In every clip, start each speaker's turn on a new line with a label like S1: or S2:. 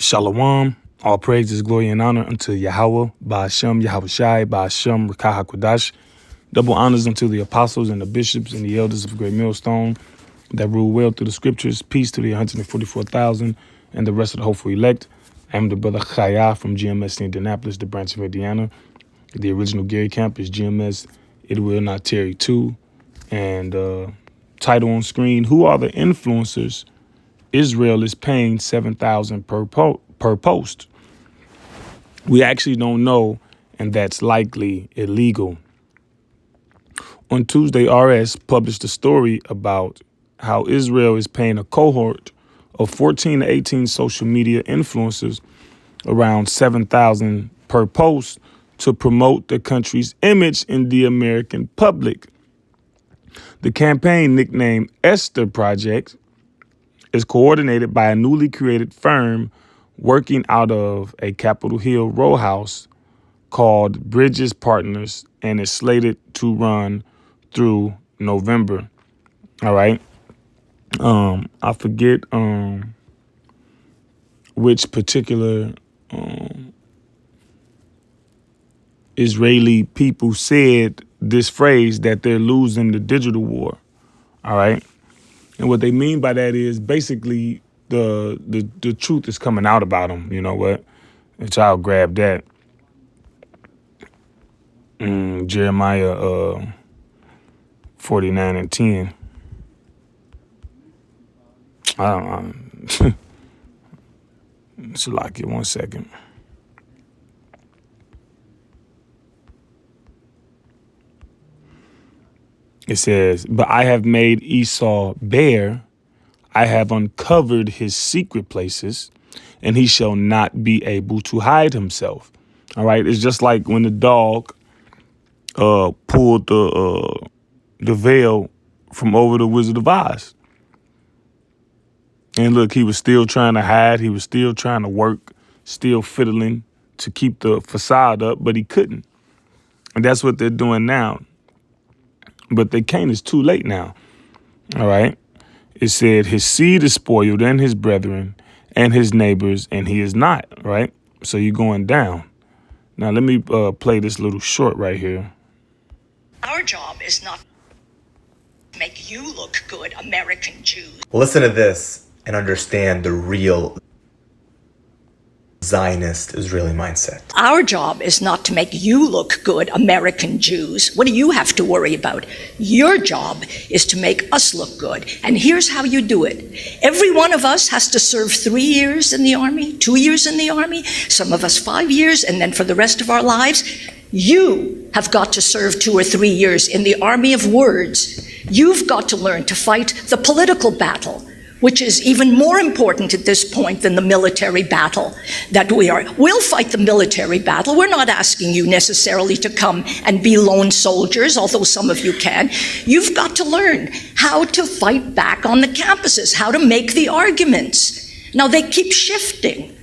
S1: Shalom. All praises, glory, and honor unto Yahweh, Ba'ashem, Yahweh Shai, Ba'ashem, Rakah HaKodash. Double honors unto the apostles and the bishops and the elders of Great Millstone that rule well through the scriptures. Peace to the 144,000 and the rest of the hopeful elect. I'm the brother Chaya from GMS Indianapolis, the branch of Indiana. The original Gary Camp is GMS It Will Not Tarry 2. And title on screen, Who Are the Influencers Israel is paying $7,000 per post? We actually don't know, and that's likely illegal. On Tuesday, RS published a story about how Israel is paying a cohort of 14 to 18 social media influencers around $7,000 per post to promote the country's image in the American public. The campaign, nicknamed Esther Project, is coordinated by a newly created firm working out of a Capitol Hill row house called Bridges Partners, and is slated to run through November. All right. I forget which particular Israeli people said this phrase that they're losing the digital war. All right. And what they mean by that is basically the truth is coming out about them. You know what? And so I'll grab that. Jeremiah 49 and 10. I don't know. So like it 1 second. It says, but I have made Esau bare. I have uncovered his secret places, and he shall not be able to hide himself. All right. It's just like when the dog pulled the veil from over the Wizard of Oz. And look, he was still trying to hide. He was still trying to work, still fiddling to keep the facade up, but he couldn't. And that's what they're doing now. But they can't. It's too late now. All right. It said his seed is spoiled and his brethren and his neighbors, and he is not. Right. So you're going down. Now, let me play this little short right here.
S2: Our job is not to make you look good, American Jews.
S3: Listen to this and understand the real Zionist Israeli mindset.
S2: Our job is not to make you look good, American Jews. What do you have to worry about? Your job is to make us look good. And here's how you do it. Every one of us has to serve 3 years in the army, 2 years in the army, some of us 5 years, and then for the rest of our lives, you have got to serve 2 or 3 years in the army of words. You've got to learn to fight the political battle, which is even more important at this point than the military battle that we are. We'll fight the military battle. We're not asking you necessarily to come and be lone soldiers, although some of you can. You've got to learn how to fight back on the campuses, how to make the arguments. Now, they keep shifting.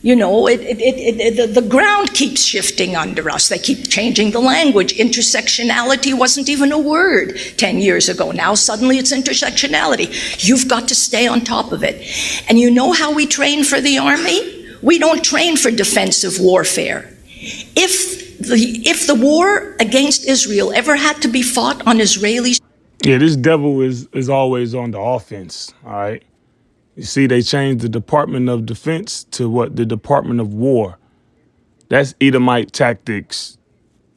S2: You know, the ground keeps shifting under us. They keep changing the language. Intersectionality wasn't even a word 10 years ago. Now suddenly it's intersectionality. You've got to stay on top of it. And you know how we train for the army? We don't train for defensive warfare. If the war against Israel ever had to be fought on Israeli...
S1: Yeah, this devil is always on the offense, all right? You see, they changed the Department of Defense to what? The Department of War. That's Edomite tactics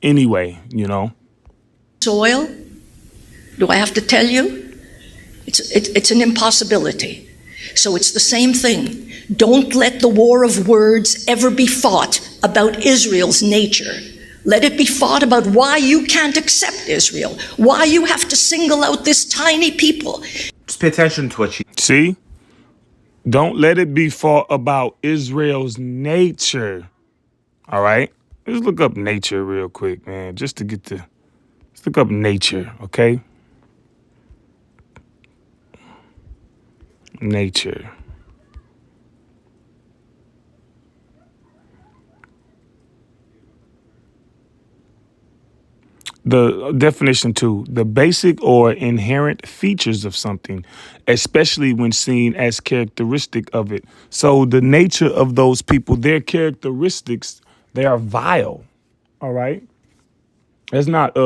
S1: anyway, you know.
S2: Soil, do I have to tell you? It's an impossibility. So it's the same thing. Don't let the war of words ever be fought about Israel's nature. Let it be fought about why you can't accept Israel, why you have to single out this tiny people.
S3: Just pay attention to what she...
S1: See? Don't let it be fought about Israel's nature. All right? Let's look up nature real quick, man, just to get let's look up nature, okay? Nature. The definition two, the basic or inherent features of something, especially when seen as characteristic of it. So the nature of those people, their characteristics, they are vile. All right. It's not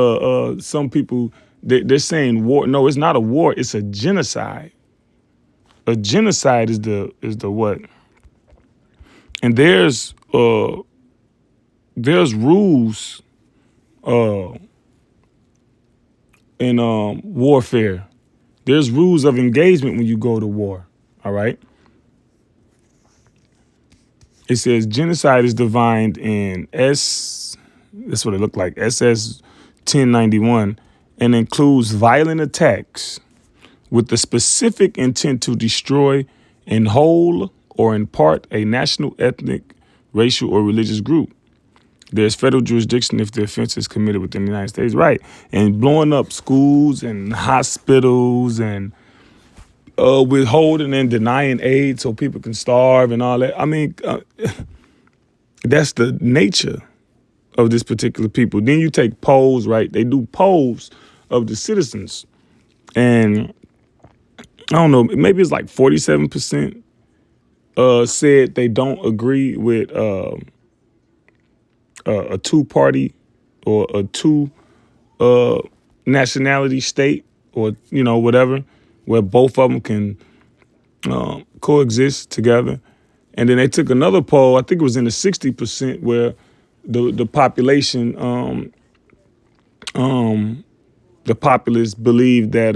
S1: some people they're saying war. No, it's not a war, it's a genocide. A genocide is the what? And there's rules in warfare. There's rules of engagement when you go to war. All right. It says genocide is defined in that's what it looked like, SS 1091, and includes violent attacks with the specific intent to destroy in whole or in part a national, ethnic, racial, or religious group. There's federal jurisdiction if the offense is committed within the United States. Right. And blowing up schools and hospitals and withholding and denying aid so people can starve and all that. I mean, that's the nature of this particular people. Then you take polls, right? They do polls of the citizens. And I don't know, maybe it's like 47% said they don't agree with a two-party or a two nationality state or, whatever, where both of them can coexist together. And then they took another poll, I think it was in the 60%, where the population, the populace believe that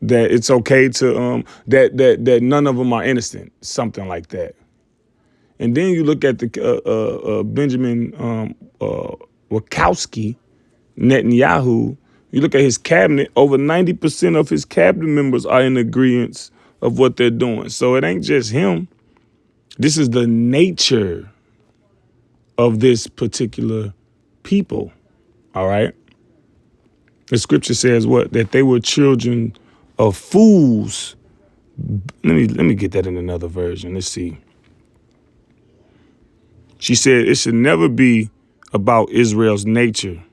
S1: that it's okay to that none of them are innocent, something like that. And then you look at the Benjamin Wachowski, Netanyahu. You look at his cabinet, over 90% of his cabinet members are in agreement of what they're doing. So it ain't just him. This is the nature of this particular people. All right. The scripture says what? That they were children of fools. Let me get that in another version. Let's see. She said it should never be about Israel's nature.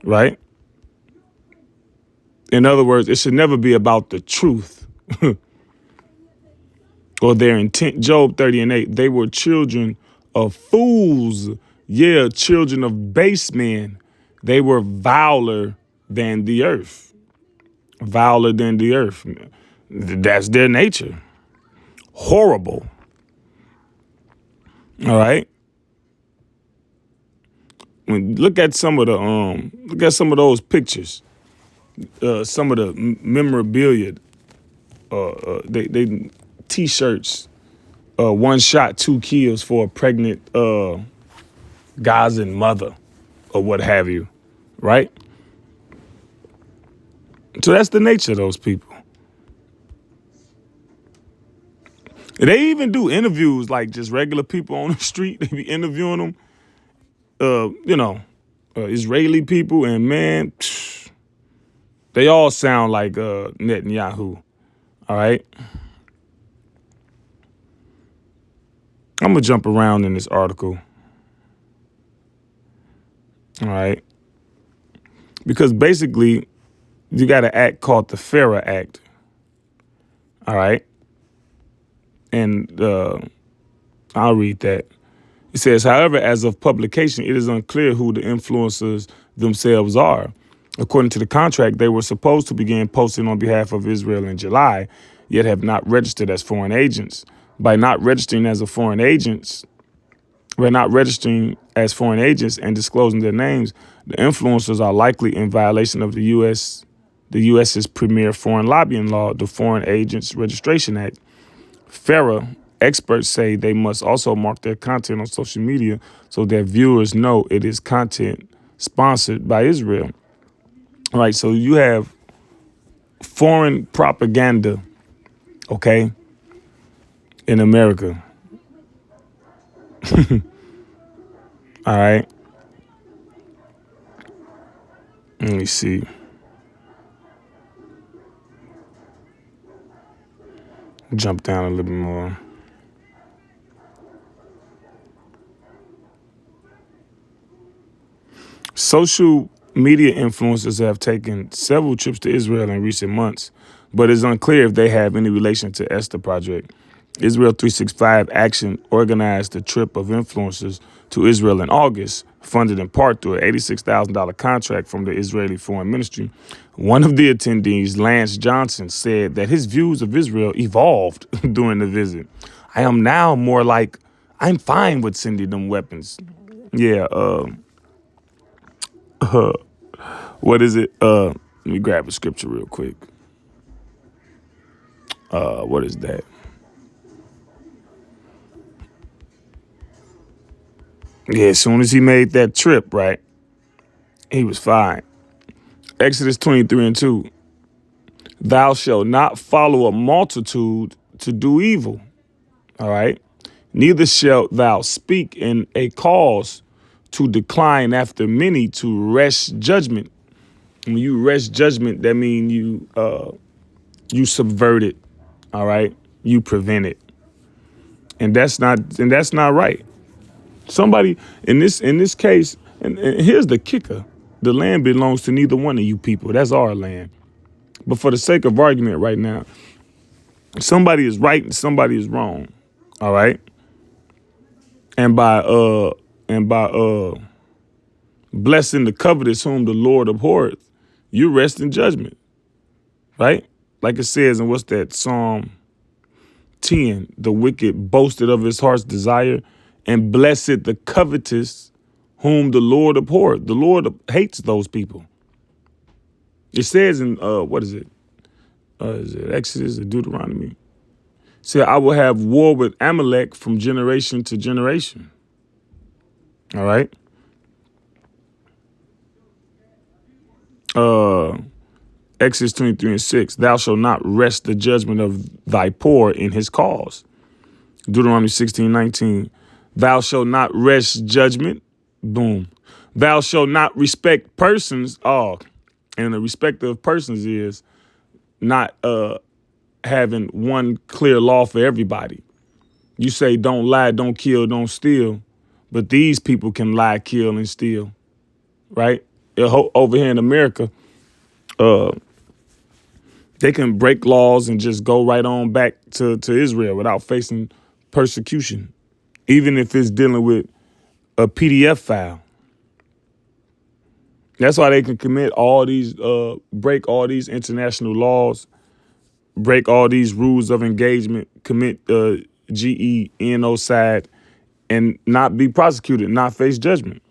S1: Right? In other words, it should never be about the truth or their intent. Job 30:8, they were children of fools. Yeah, children of base men. They were viler than the earth. Viler than the earth. That's their nature. Horrible. All right. Look at some of those pictures. Some of the memorabilia. They T-shirts. One shot, 2 kills for a pregnant Gazan mother, or what have you, right? So that's the nature of those people. They even do interviews like just regular people on the street. They be interviewing them, Israeli people, and man, they all sound like Netanyahu. All right. I'm gonna jump around in this article. All right. Because basically, you got an act called the FARA Act. All right. And I'll read that. It says, however, as of publication, it is unclear who the influencers themselves are. According to the contract, they were supposed to begin posting on behalf of Israel in July, yet have not registered as foreign agents. By not registering as foreign agents and disclosing their names, the influencers are likely in violation of the U.S.'s premier foreign lobbying law, the Foreign Agents Registration Act. FARA experts say they must also mark their content on social media so that viewers know it is content sponsored by Israel. All right, so you have foreign propaganda, okay, in America. All right. Let me see. Jump down a little bit more. Social media influencers have taken several trips to Israel in recent months, but it's unclear if they have any relation to Esther Project. Israel 365 Action organized a trip of influencers to Israel in August, funded in part through an $86,000 contract from the Israeli Foreign Ministry. One of the attendees, Lance Johnson, said that his views of Israel evolved during the visit. I am now more like, I'm fine with sending them weapons. Yeah, what is it? Let me grab a scripture real quick. What is that? Yeah, as soon as he made that trip, right, he was fine. Exodus 23:2. Thou shalt not follow a multitude to do evil. All right. Neither shalt thou speak in a cause to decline after many to wrest judgment. When you wrest judgment, that means you subvert it. All right. You prevent it. And that's not right. Somebody in this case, and here's the kicker. The land belongs to neither one of you people. That's our land. But for the sake of argument right now, somebody is right and somebody is wrong. All right. And by blessing the covetous whom the Lord abhorreth, you rest in judgment. Right? Like it says in what's that, Psalm 10, the wicked boasted of his heart's desire, and blessed the covetous whom the Lord abhorred. The Lord hates those people. It says in, what is it? Is it Exodus or Deuteronomy? It said, I will have war with Amalek from generation to generation. All right? Exodus 23:6, thou shalt not rest the judgment of thy poor in his cause. Deuteronomy 16:19, thou shalt not rest judgment. Boom. Thou shalt not respect persons. Oh, and the respect of persons is not having one clear law for everybody. You say don't lie, don't kill, don't steal, but these people can lie, kill, and steal, right? Over here in America, they can break laws and just go right on back to Israel without facing persecution, even if it's dealing with a PDF file. That's why they can commit all these, break all these international laws, break all these rules of engagement, commit genocide, and not be prosecuted, not face judgment.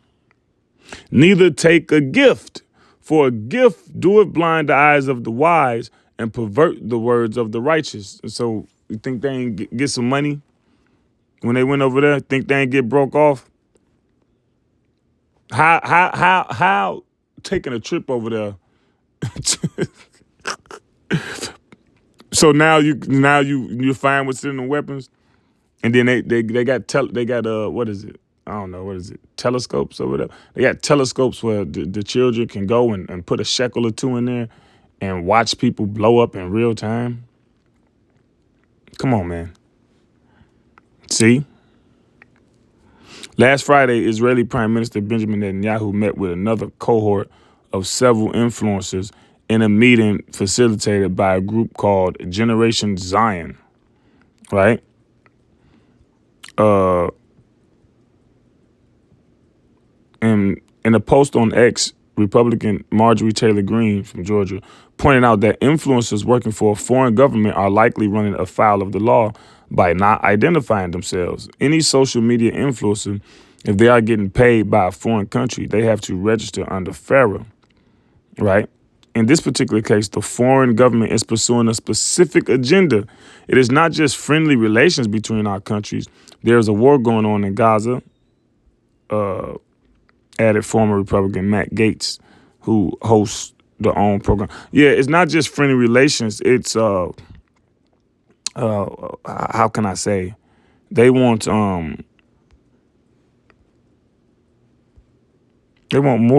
S1: Neither take a gift, for a gift doeth blind the eyes of the wise and pervert the words of the righteous. And so you think they ain't get some money when they went over there? Think they ain't get broke off? How taking a trip over there? So now you're fine with sending weapons, and then they got what is it? I don't know, what is it? Telescopes or whatever. They got telescopes where the children can go and put a shekel or two in there and watch people blow up in real time. Come on, man. See? Last Friday, Israeli Prime Minister Benjamin Netanyahu met with another cohort of several influencers in a meeting facilitated by a group called Generation Zion, right? And in a post on X, Republican Marjorie Taylor Greene from Georgia pointed out that influencers working for a foreign government are likely running afoul of the law by not identifying themselves. Any social media influencer, if they are getting paid by a foreign country, they have to register under FARA, right? In this particular case, the foreign government is pursuing a specific agenda. It is not just friendly relations between our countries. There's a war going on in Gaza, added former Republican Matt Gaetz, who hosts the OWN program. Yeah, it's not just friendly relations. It's, how can I say? They want more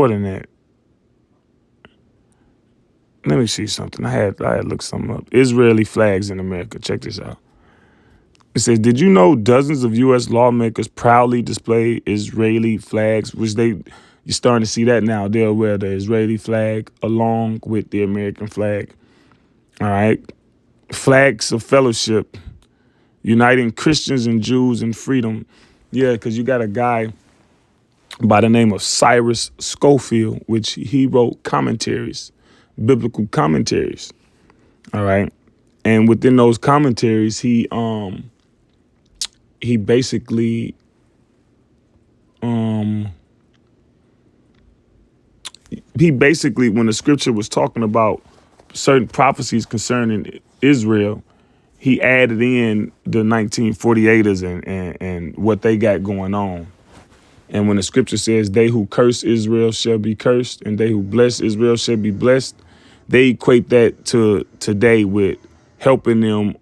S1: than that. Let me see something. I had looked something up. Israeli flags in America. Check this out. It says, did you know dozens of U.S. lawmakers proudly display Israeli flags, which they You're starting to see that now. They'll wear the Israeli flag along with the American flag. All right. Flags of fellowship, uniting Christians and Jews in freedom. Yeah, because you got a guy by the name of Cyrus Scofield, which he wrote commentaries, biblical commentaries. All right. And within those commentaries, he basically when the scripture was talking about certain prophecies concerning Israel, he added in the 1948ers and what they got going on. And when the scripture says, they who curse Israel shall be cursed, and they who bless Israel shall be blessed, they equate that to today with helping them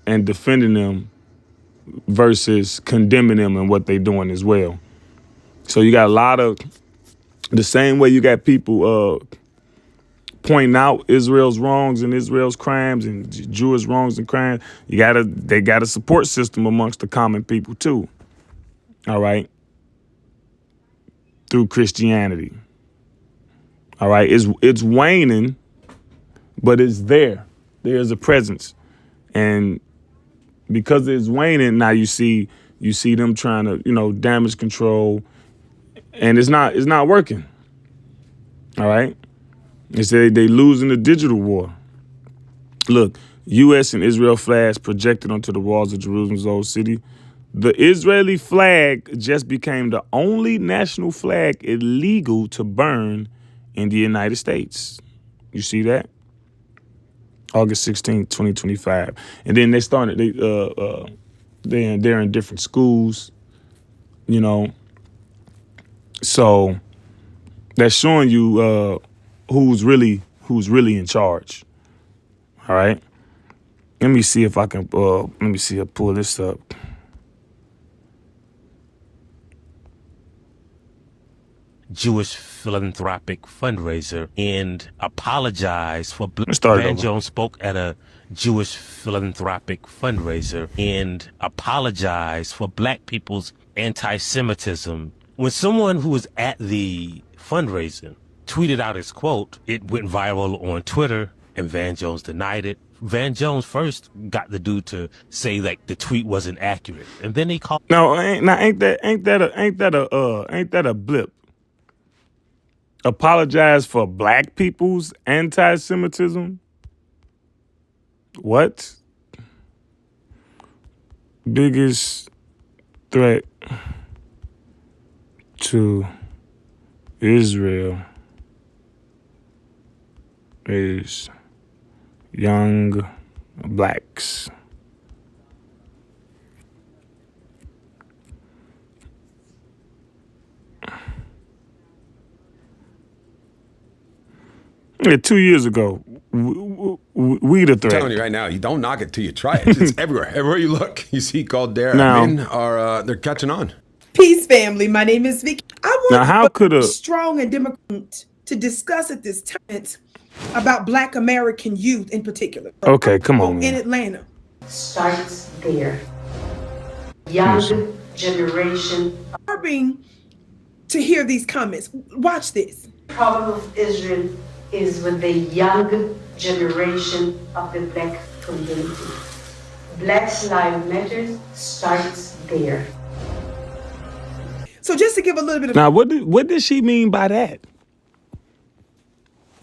S1: and defending them versus condemning them and what they're doing as well. So you got a lot of the same way you got people pointing out Israel's wrongs and Israel's crimes and Jewish wrongs and crimes. They got a support system amongst the common people too. All right. Through Christianity. All right. It's waning, but it's there. There's a presence. And because it's waning, now you see them trying to, damage control, and it's not working. All right. They say they losing the digital war. Look, U.S. and Israel flags projected onto the walls of Jerusalem's old city. The Israeli flag just became the only national flag illegal to burn in the United States. You see that? August 16th, 2025. And then they started, they're in different schools, So that's showing you who's really in charge. All right. Let me see if I can, I'll pull this up.
S4: Jewish philanthropic fundraiser and apologize for
S1: Van
S4: Jones spoke at a Jewish philanthropic fundraiser and apologize for black people's anti-Semitism. When someone who was at the fundraiser tweeted out his quote, it went viral on Twitter and Van Jones denied it. Van Jones first got the dude to say like the tweet wasn't accurate, and then he called.
S1: No, ain't that a blip? Apologize for black people's anti-Semitism? What? Biggest threat to Israel is young blacks. Yeah, 2 years ago, we the threat.
S5: I'm telling you right now, you don't knock it till you try it. It's everywhere. Everywhere you look, you see Caldera.
S1: Now-
S5: Men are they're catching on.
S6: Peace, family. My name is Vicky. I
S1: Now,
S6: want
S1: how could a
S6: strong and Democrat to discuss at this time about Black American youth in particular.
S1: Okay, come on,
S6: In
S1: man.
S6: Atlanta.
S7: Starts there. Young generation.
S6: Disturbing to hear these comments. Watch this.
S7: Problem of Israel is with the young generation of the black community. Black Lives Matter starts there.
S6: So just to give a little bit of
S1: Now, what did she mean by that?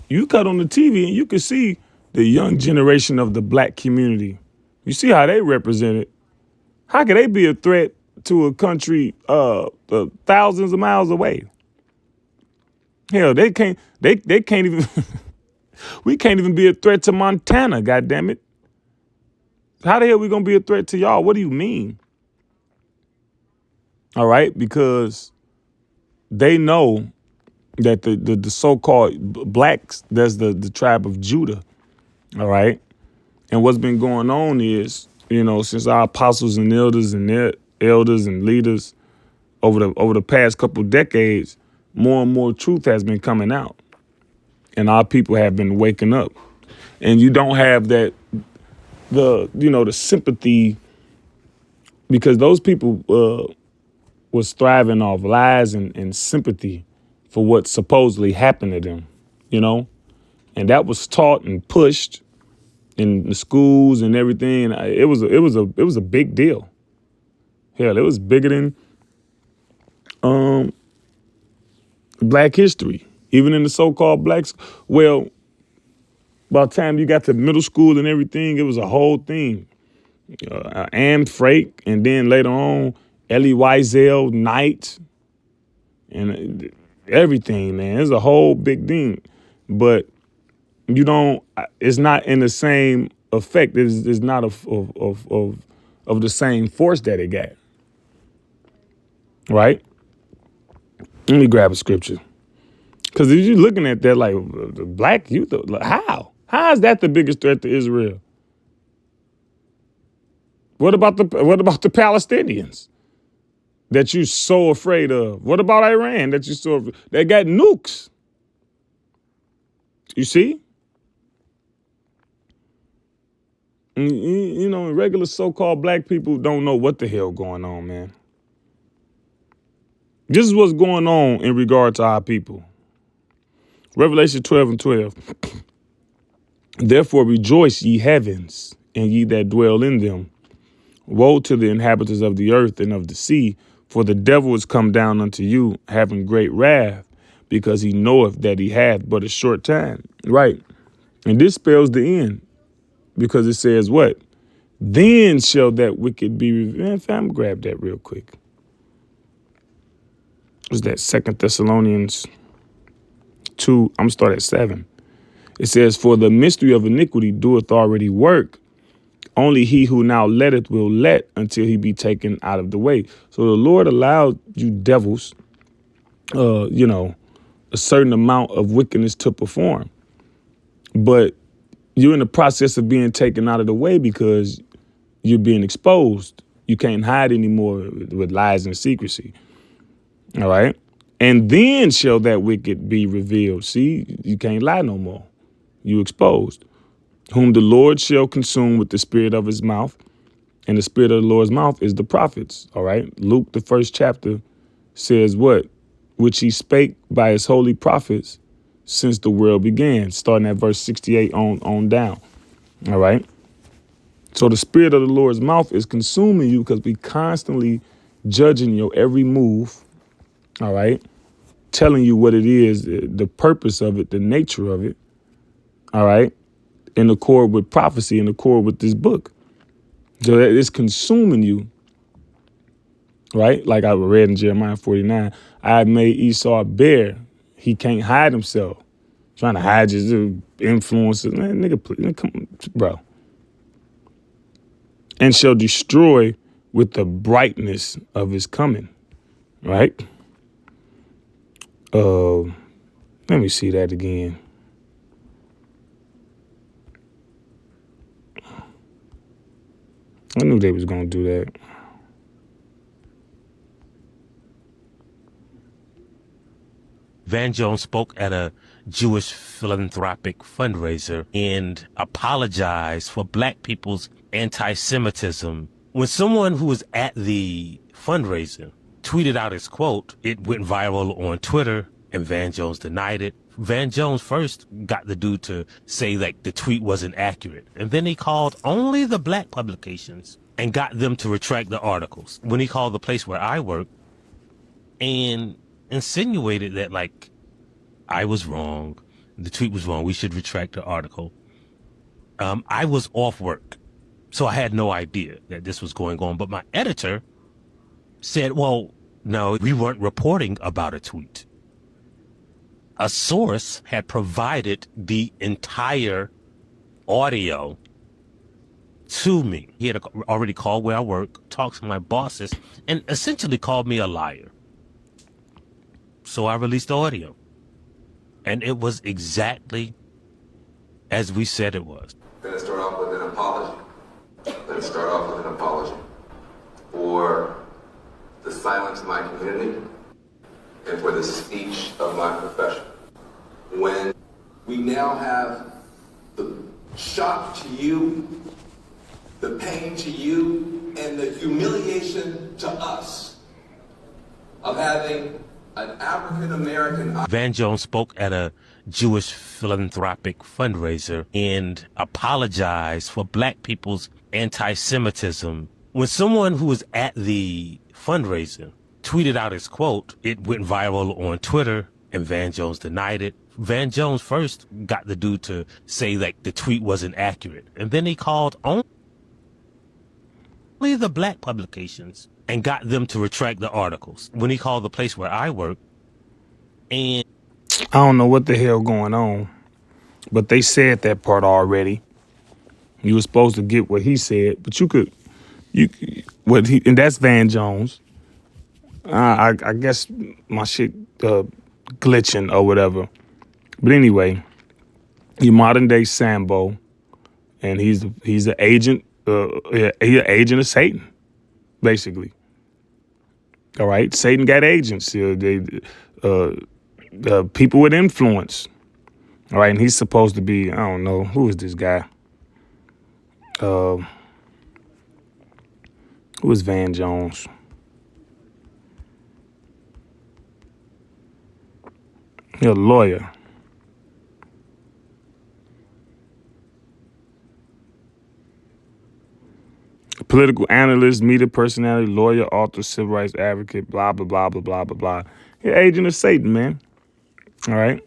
S1: You cut on the TV and you can see the young generation of the black community. You see how they represent it. How could they be a threat to a country thousands of miles away? Hell, they can't even we can't even be a threat to Montana, goddammit. How the hell we gonna be a threat to y'all? What do you mean? All right, because they know that the so-called blacks, that's the tribe of Judah, all right? And what's been going on is, since our apostles and elders and their elders and leaders over the past couple decades, more and more truth has been coming out. And our people have been waking up. And you don't have the sympathy, because those people was thriving off lies and sympathy. for what supposedly happened to them, you know? And that was taught and pushed in the schools and everything. And it was a big deal. Hell, it was bigger than Black history, even in the so-called blacks. Well, by the time you got to middle school and everything, it was a whole thing. Anne Frank, and then later on, Elie Wiesel, Knight, and everything, man. It's a whole big thing. But you don't, it's not in the same effect. It's not of the same force that it got. Right? Let me grab a scripture. Because if you're looking at that like the black youth, how? How is that the biggest threat to Israel? What about the Palestinians that you're so afraid of? What about Iran that you're so they got nukes? You see? You know, regular so-called black people don't know what the hell going on, man. This is what's going on in regard to our people. Revelation 12:12. Therefore rejoice, ye heavens, and ye that dwell in them. Woe to the inhabitants of the earth and of the sea, for the devil is come down unto you, having great wrath, because he knoweth that he hath but a short time. Right. And this spells the end, because it says what? Then shall that wicked be revealed. Fam, grab that real quick. Was that 2 Thessalonians 2? I'm going to start at 7. It says, for the mystery of iniquity doeth already work. Only he who now letteth will let until he be taken out of the way. So the Lord allowed you devils, a certain amount of wickedness to perform. But you're in the process of being taken out of the way because you're being exposed. You can't hide anymore with lies and secrecy. All right. And then shall that wicked be revealed. See, you can't lie no more. You exposed. Whom the Lord shall consume with the spirit of his mouth. And the spirit of the Lord's mouth is the prophets. All right. Luke, the 1st chapter, says what? Which he spake by his holy prophets since the world began, starting at verse 68 on down. All right. So the spirit of the Lord's mouth is consuming you because we constantly judging your every move. All right. Telling you what it is, the purpose of it, the nature of it. All right. In accord with prophecy, in accord with this book. So it's consuming you. Right. Like I read in Jeremiah 49, I made Esau bare. He can't hide himself. Trying to hide his influences. Man, nigga, please, come on, bro. And shall destroy with the brightness of his coming. Right. Let me see that again. I knew they was going to do that.
S4: Van Jones spoke at a Jewish philanthropic fundraiser and apologized for black people's anti-Semitism. When someone who was at the fundraiser tweeted out his quote, it went viral on Twitter, and Van Jones denied it. Van Jones first got the dude to say that the tweet wasn't accurate, and then he called only the black publications and got them to retract the articles. When he called the place where I work and insinuated that, like, I was wrong, the tweet was wrong, we should retract the article. I was off work, so I had no idea that this was going on. But my editor said, well, no, we weren't reporting about a tweet. A source had provided the entire audio to me. He had already called where I work, talked to my bosses, and essentially called me a liar. So I released the audio. And it was exactly as we said it was.
S8: I'm going to start off with an apology. For the silence of my community and for the speech of my profession. When we now have the shock to you, the pain to you, and the humiliation to us of having an African American.
S4: Van Jones spoke at a Jewish philanthropic fundraiser and apologized for black people's anti-Semitism. When someone who was at the fundraiser tweeted out his quote, it went viral on Twitter, and Van Jones denied it. Van Jones first got the dude to say that the tweet wasn't accurate, and then he called only the black publications and got them to retract the articles. When he called the place where I work, and
S1: I don't know what the hell going on, but they said that part already. You were supposed to get what he said, but and that's Van Jones. I guess my shit glitching or whatever. But anyway, your modern day Sambo, and he's an agent. He's an agent of Satan, basically. All right, Satan got agents. People with influence. All right, and he's supposed to be, I don't know, who is this guy? Who is Van Jones? He's a lawyer. A political analyst, media personality, lawyer, author, civil rights advocate, blah, blah, blah, blah, blah, blah, blah. He's an agent of Satan, man. All right?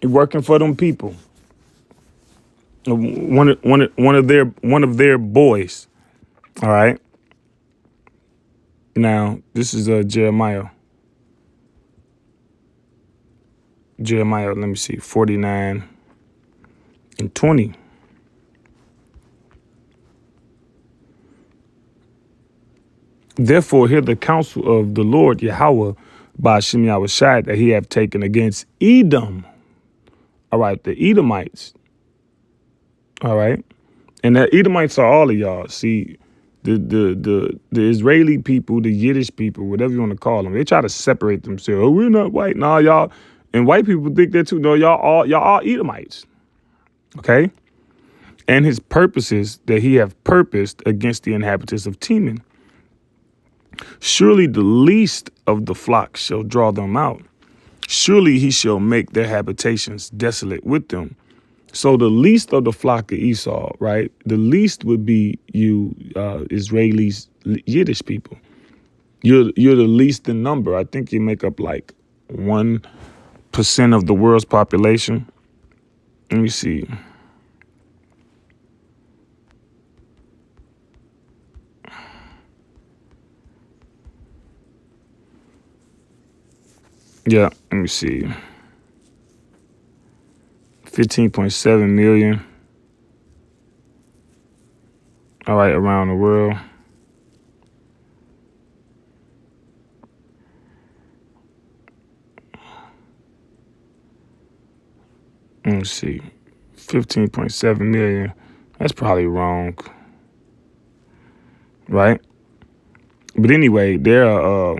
S1: He's working for them people. One of their boys. All right? Now, this is Jeremiah. Jeremiah, let me see, 49 and 20. Therefore, hear the counsel of the Lord Yahweh by Hashem Yahushai that he have taken against Edom. All right, the Edomites. All right. And the Edomites are all of y'all. See, the Israeli people, the Yiddish people, whatever you want to call them, they try to separate themselves. Oh, we're not white. Nah, y'all. And white people think that too. No, y'all all Edomites. Okay? And his purposes that he have purposed against the inhabitants of Teman. Surely the least of the flock shall draw them out. Surely he shall make their habitations desolate with them. So the least of the flock of Esau, right? The least would be you Israelis, Yiddish people. You're the least in number. I think you make up like 1% of the world's population. Let me see. Yeah, let me see. 15.7 million. All right, around the world. Let me see. 15.7 million. That's probably wrong. Right? But anyway, they're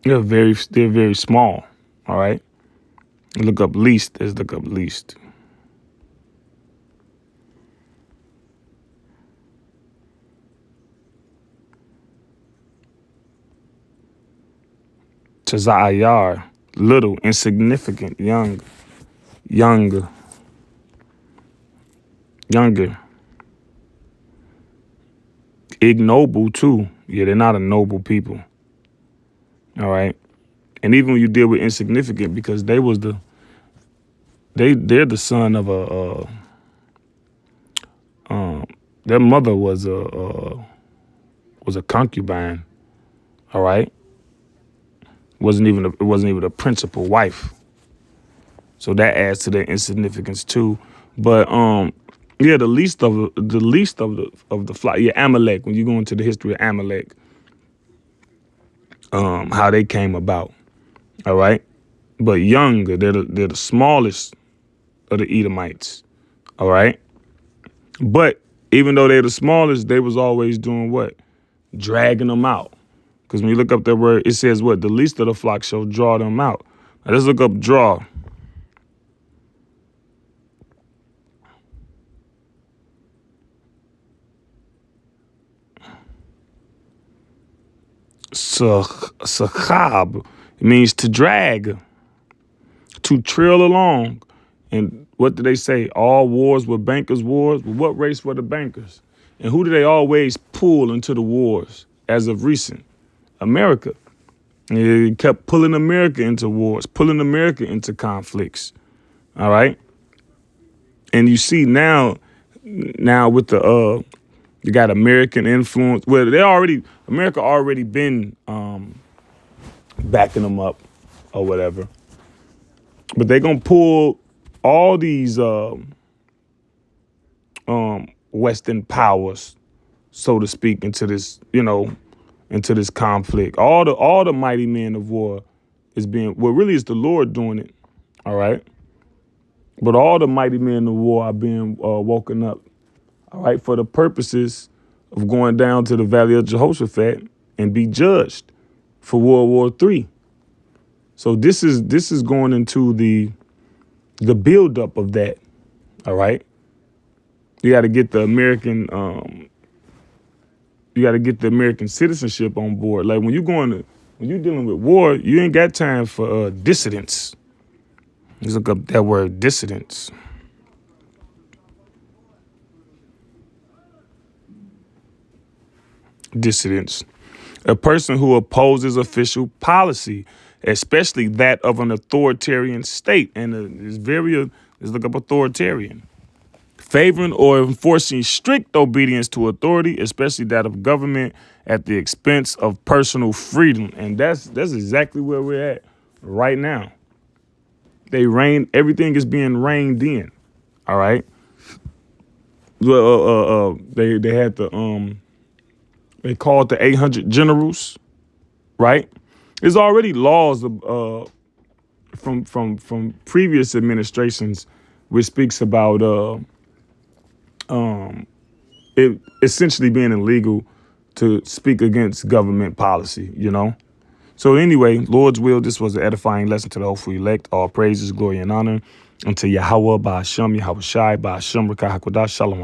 S1: very small. All right. Look up least. Let's look up least. Tazayar, little, insignificant, younger. Ignoble too. Yeah, they're not a noble people. All right. And even when you deal with insignificant, because they're the son of their mother was a concubine. All right. It wasn't even a principal wife. So that adds to their insignificance too. But yeah, the least of the flock. Yeah, Amalek. When you go into the history of Amalek, how they came about. All right. But younger, they're the smallest of the Edomites. All right. But even though they're the smallest, they was always doing what? Dragging them out. Because when you look up that word, it says what? The least of the flock shall draw them out. Now let's look up draw. Sahab. It means to drag, to trail along. And what do they say? All wars were bankers' wars. Well, what race were the bankers? And who do they always pull into the wars as of recent? America. And they kept pulling America into wars, pulling America into conflicts. All right. And you see now with the you got American influence. Well, America already been backing them up or whatever. But they're gonna pull all these Western powers, so to speak, into this, into this conflict. All the mighty men of war really it's the Lord doing it. All right. But all the mighty men of war are being woken up, all right, for the purposes of going down to the Valley of Jehoshaphat and be judged for World War III. So this is going into the buildup of that, all right. You got to get the American citizenship on board. Like when you're dealing with war, you ain't got time for dissidents. Let's look up that word, dissidents. Dissidents. A person who opposes official policy, especially that of an authoritarian state. And let's look up authoritarian. Favoring or enforcing strict obedience to authority, especially that of government, at the expense of personal freedom. And that's exactly where we're at right now. Everything is being reined in. All right. They had they called the 800 generals, right? There's already laws from previous administrations which speaks about it essentially being illegal to speak against government policy, So anyway, Lord's will, this was an edifying lesson to the hopeful elect. All praises, glory, and honor unto Yahweh, Ba'ashem, Yahweh Shai, Ba'ashem, Rakah HaKodash, Shalom.